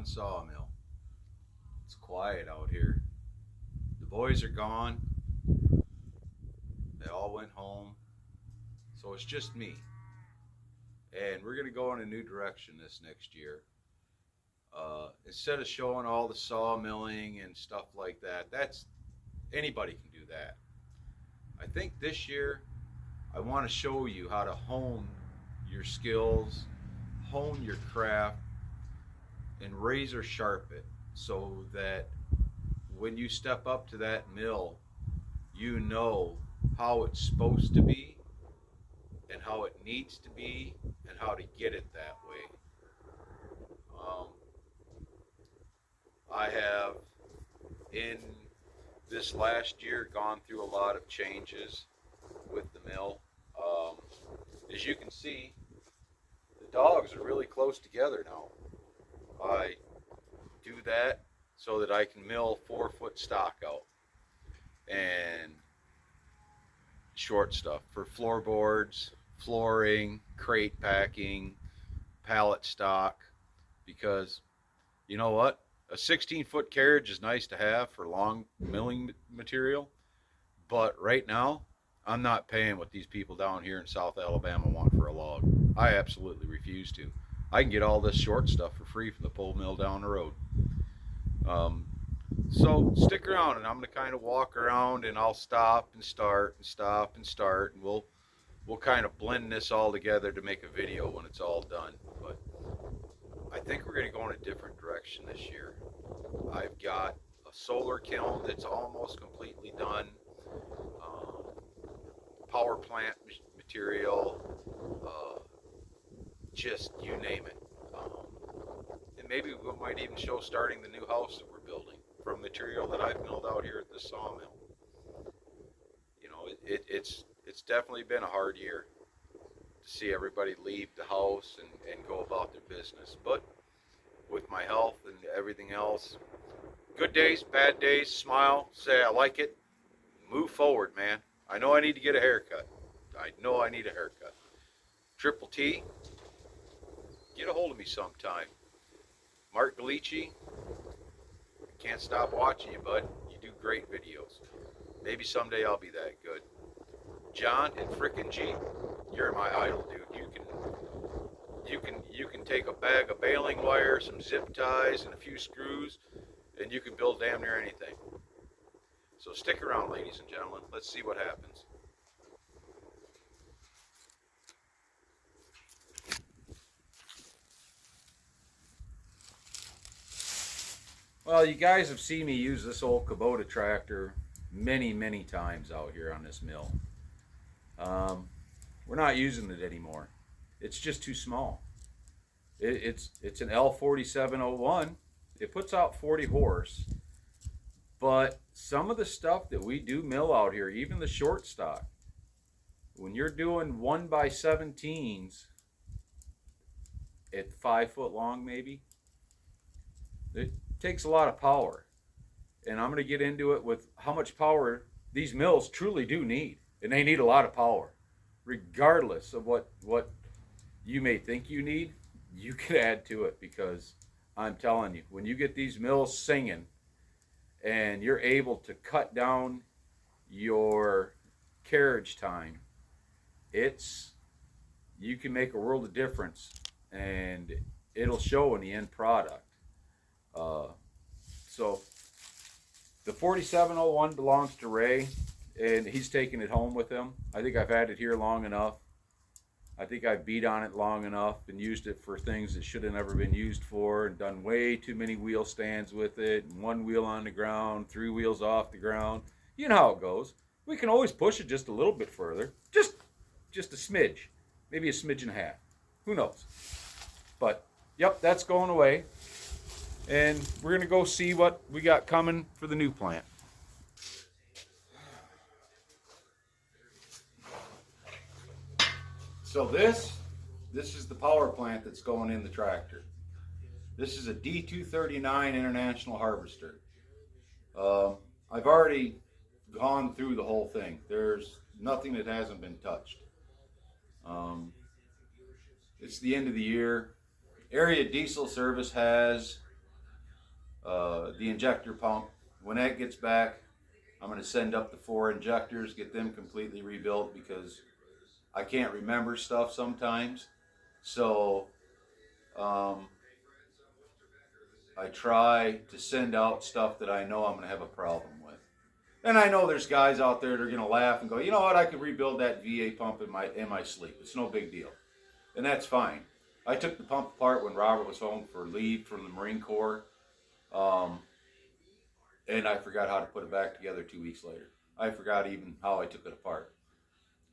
one sawmill. It's quiet out here. The boys are gone. They all went home. So it's just me. And we're going to go in a new direction this next year. Instead of showing all the sawmilling and stuff like that, that's anybody can do that. I think this year I want to show you how to hone your skills, hone your craft, and razor sharp it so that when you step up to that mill, you know how it's supposed to be and how it needs to be and how to get it that way. I have in this last year gone through a lot of changes with the mill. As you can see, the dogs are really close together now. I do that so that I can mill 4-foot stock out and short stuff for floorboards, flooring, crate packing, pallet stock, because you know what? A 16-foot carriage is nice to have for long milling material, but right now I'm not paying what these people down here in South Alabama want for a log. I absolutely refuse to. I can get all this short stuff for free from the pole mill down the road. So stick around, and I'm going to kind of walk around, and I'll stop and start and stop and start, and we'll kind of blend this all together to make a video when it's all done. But I think we're going to go in a different direction this year. I've got a solar kiln that's almost completely done, power plant material, just you name it. And maybe we might even show starting the new house that we're building from material that I've milled out here at the sawmill. You know, it's definitely been a hard year to see everybody leave the house and go about their business. But with my health and everything else, good days, bad days, smile, say I like it, move forward, man. I know I need to get a haircut. I know I need a haircut. Triple T, get a hold of me sometime. Mark Galici, can't stop watching you, bud. You do great videos. Maybe someday I'll be that good. John and frickin' G, you're my idol, dude. You can take a bag of baling wire, some zip ties, and a few screws, and you can build damn near anything. So stick around, ladies and gentlemen. Let's see what happens. Well, you guys have seen me use this old Kubota tractor many, many times out here on this mill. We're not using it anymore. It's just too small. It's an L4701. It puts out 40 horse. But some of the stuff that we do mill out here, even the short stock, when you're doing 1x17s at 5 foot long maybe, it takes a lot of power. And I'm going to get into it with how much power these mills truly do need. And they need a lot of power. Regardless of what you may think you need, you can add to it, because I'm telling you, when you get these mills singing and you're able to cut down your carriage time, you can make a world of difference, and it'll show in the end product. So the 4701 belongs to Ray, and he's taking it home with him. I think I've had it here long enough. I think I've beat on it long enough and used it for things that should have never been used for, and done way too many wheel stands with it, and one wheel on the ground, 3 wheels off the ground. You know how it goes. We can always push it just a little bit further, just a smidge, maybe a smidge and a half. Who knows? But yep, that's going away, and we're gonna go see what we got coming for the new plant. So this is the power plant that's going in the tractor. This is a D239 International Harvester. I've already gone through the whole thing. There's nothing that hasn't been touched. It's the end of the year. Area Diesel Service has the injector pump. When that gets back, I'm going to send up the 4 injectors, get them completely rebuilt because I can't remember stuff sometimes. So I try to send out stuff that I know I'm going to have a problem with. And I know there's guys out there that are going to laugh and go, you know what, I could rebuild that VA pump in my sleep. It's no big deal. And that's fine. I took the pump apart when Robert was home for leave from the Marine Corps. And I forgot how to put it back together 2 weeks later. I forgot even how I took it apart.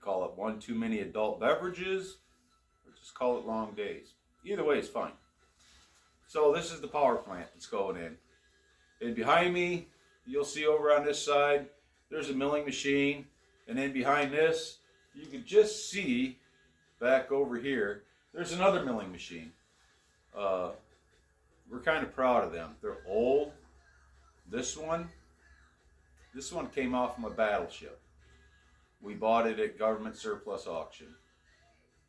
Call it one too many adult beverages, or just call it long days. Either way is fine. So this is the power plant that's going in. And behind me, you'll see over on this side, there's a milling machine. And then behind this, you can just see back over here, there's another milling machine. We're kind of proud of them. They're old. This one came off from a battleship. We bought it at government surplus auction.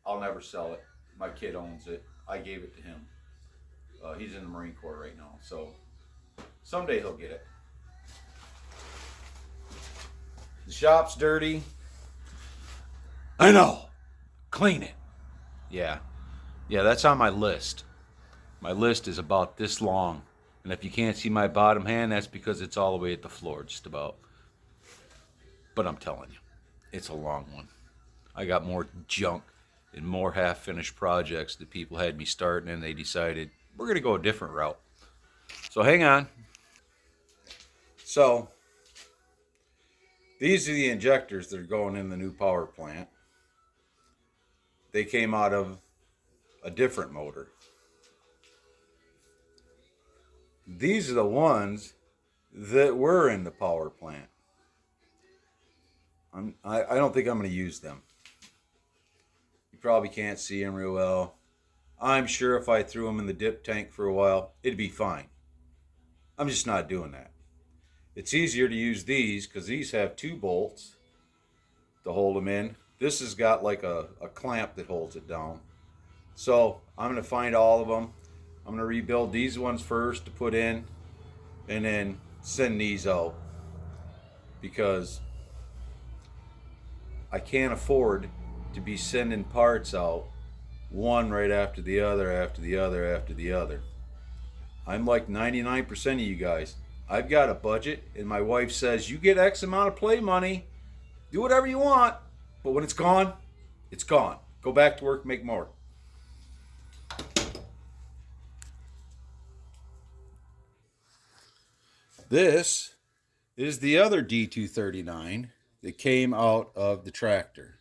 I'll never sell it. My kid owns it. I gave it to him. He's in the Marine Corps right now, so someday he'll get it. The shop's dirty. I know. Clean it. Yeah, that's on my list. My list is about this long. And if you can't see my bottom hand, that's because it's all the way at the floor, just about. But I'm telling you, it's a long one. I got more junk and more half-finished projects that people had me starting, and they decided, we're going to go a different route. So hang on. So, these are the injectors that are going in the new power plant. They came out of a different motor. These are the ones that were in the power plant. I don't think I'm going to use them. You probably can't see them real well. I'm sure if I threw them in the dip tank for a while, it'd be fine. I'm just not doing that. It's easier to use these because these have 2 bolts to hold them in. This has got like a clamp that holds it down. So I'm going to find all of them. I'm going to rebuild these ones first to put in and then send these out because I can't afford to be sending parts out one right after the other, after the other, after the other. I'm like 99% of you guys. I've got a budget and my wife says, you get X amount of play money, do whatever you want, but when it's gone, it's gone. Go back to work, make more. This is the other D239 that came out of the tractor.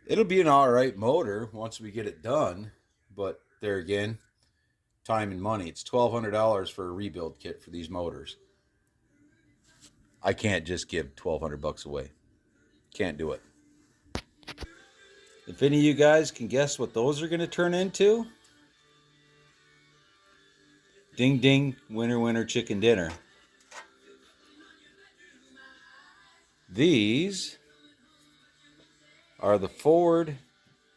It'll be an alright motor once we get it done, but there again, time and money. It's $1,200 for a rebuild kit for these motors. I can't just give $1,200 away. Can't do it. If any of you guys can guess what those are going to turn into, ding ding, winner winner chicken dinner. These are the forward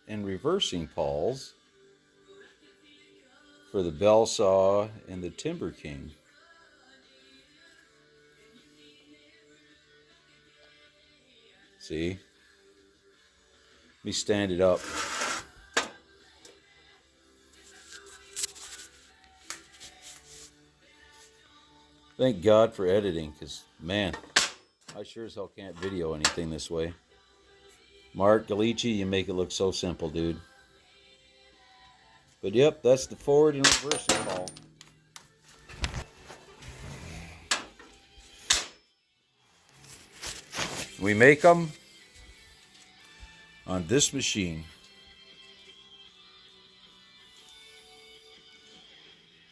and reversing pawls for the Belsaw and the Timber King. See? Let me stand it up. Thank God for editing, because, man, I sure as hell can't video anything this way. Mark Galici, you make it look so simple, dude. But yep, that's the forward and reversing pawl. We make them on this machine.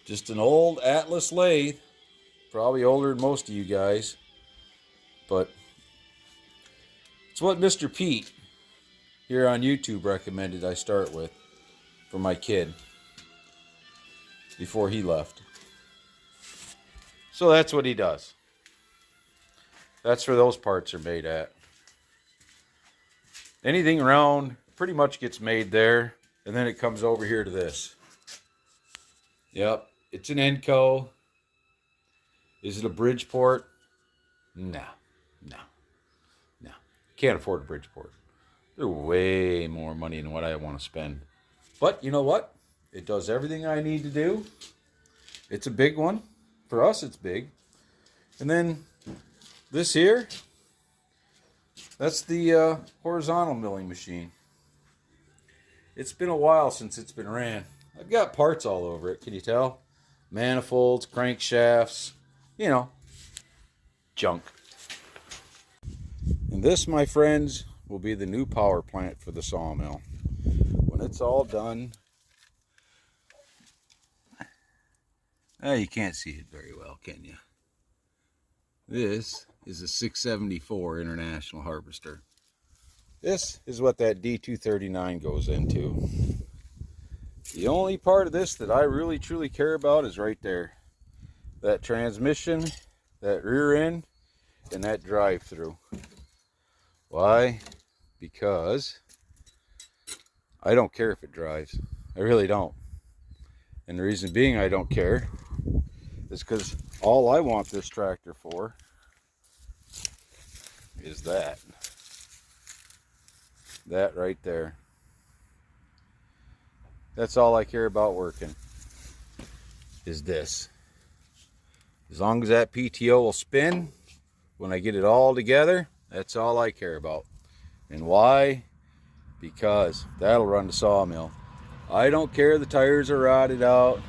Just an old Atlas lathe. Probably older than most of you guys. But it's what Mr. Pete here on YouTube recommended I start with for my kid before he left. So that's what he does. That's where those parts are made at. Anything round pretty much gets made there, and then it comes over here to this. Yep, it's an Enco. Is it a Bridgeport? No. Can't afford a Bridgeport. They're way more money than what I want to spend. But you know what? It does everything I need to do. It's a big one. For us, it's big. And then this here, that's the horizontal milling machine. It's been a while since it's been ran. I've got parts all over it. Can you tell? Manifolds, crankshafts, you know, junk. And this, my friends, will be the new power plant for the sawmill. When it's all done, you can't see it very well, can you? This is a 674 International Harvester. This is what that D239 goes into. The only part of this that I really truly care about is right there. That transmission, that rear end, and that drive through. Why? Because I don't care if it drives. I really don't. And the reason being I don't care is because all I want this tractor for is that. That right there. That's all I care about working, is this. As long as that PTO will spin when I get it all together, that's all I care about. And why? Because that'll run the sawmill. I don't care the tires are rotted out.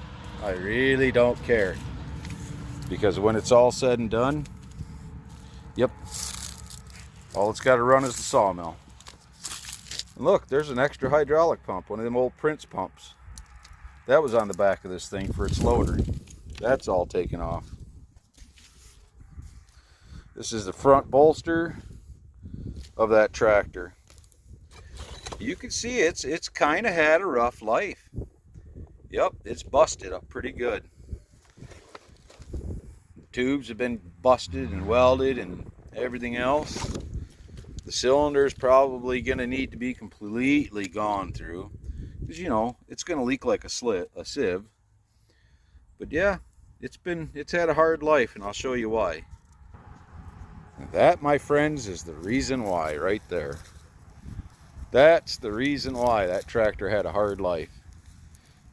I really don't care. Because when it's all said and done, yep, all it's got to run is the sawmill. And look, there's an extra hydraulic pump, one of them old Prince pumps. That was on the back of this thing for its loader. That's all taken off. This is the front bolster of that tractor. You can see it's kind of had a rough life. Yep, it's busted up pretty good. Tubes have been busted and welded and everything else. The cylinder's probably going to need to be completely gone through, because you know it's going to leak like a sieve. But yeah, it's had a hard life, and I'll show you why. And that, my friends, is the reason why right there. That's the reason why that tractor had a hard life.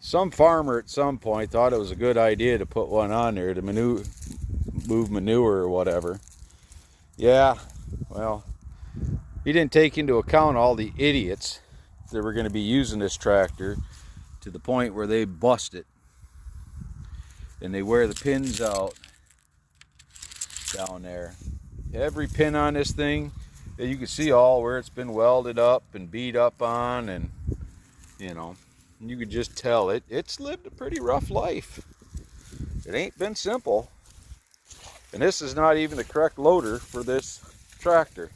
Some farmer at some point thought it was a good idea to put one on there to move manure or whatever. Yeah, well, he didn't take into account all the idiots that were going to be using this tractor to the point where they bust it. And they wear the pins out down there. Every pin on this thing, you can see all where it's been welded up and beat up on, and you know, you could just tell it's lived a pretty rough life. It ain't been simple. And this is not even the correct loader for this tractor.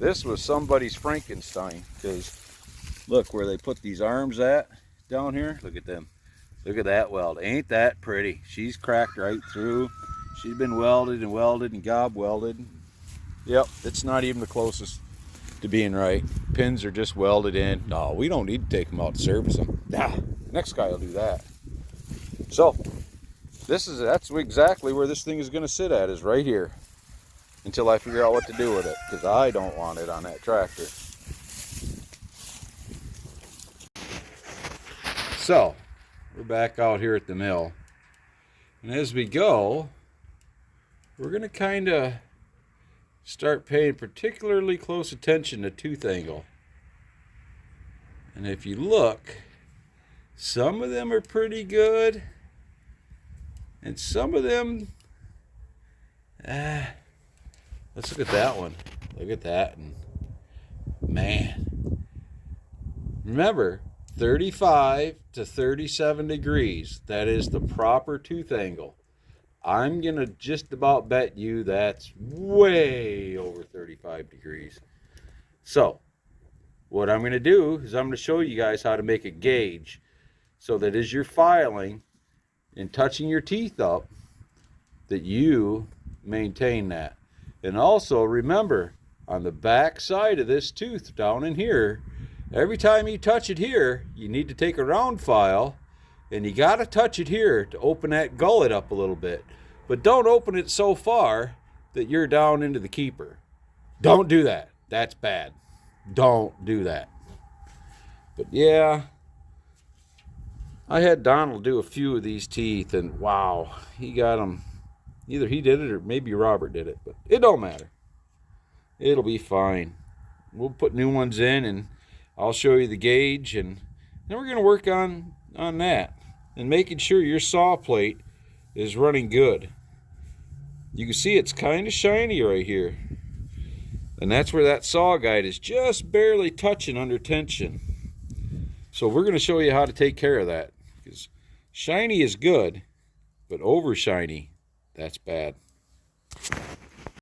This was somebody's Frankenstein, because look where they put these arms at down here. Look at them. Look at that weld. Ain't that pretty? She's cracked right through. She's been welded and gob welded. Yep, it's not even the closest to being right. Pins are just welded in. No, we don't need to take them out to service them. Nah, next guy will do that. So, that's exactly where this thing is going to sit at, is right here, until I figure out what to do with it, because I don't want it on that tractor. So, we're back out here at the mill, and as we go, we're going to kind of start paying particularly close attention to tooth angle. And if you look, some of them are pretty good, and some of them, let's look at that one. Look at that, and man, remember, 35 to 37 degrees, that is the proper tooth angle. I'm going to just about bet you that's way over 35 degrees. So, what I'm going to do is I'm going to show you guys how to make a gauge, so that as you're filing and touching your teeth up, that you maintain that. And also remember, on the back side of this tooth down in here, every time you touch it here, you need to take a round file, and you got to touch it here to open that gullet up a little bit. But don't open it so far that you're down into the keeper. Don't do that. That's bad. Don't do that. But yeah, I had Donald do a few of these teeth, and wow, he got them. Either he did it or maybe Robert did it, but it don't matter. It'll be fine. We'll put new ones in, and I'll show you the gauge, and then we're going to work on that and making sure your saw plate is running good. You can see it's kind of shiny right here, and that's where that saw guide is just barely touching under tension. So we're going to show you how to take care of that, because shiny is good, but over shiny, that's bad.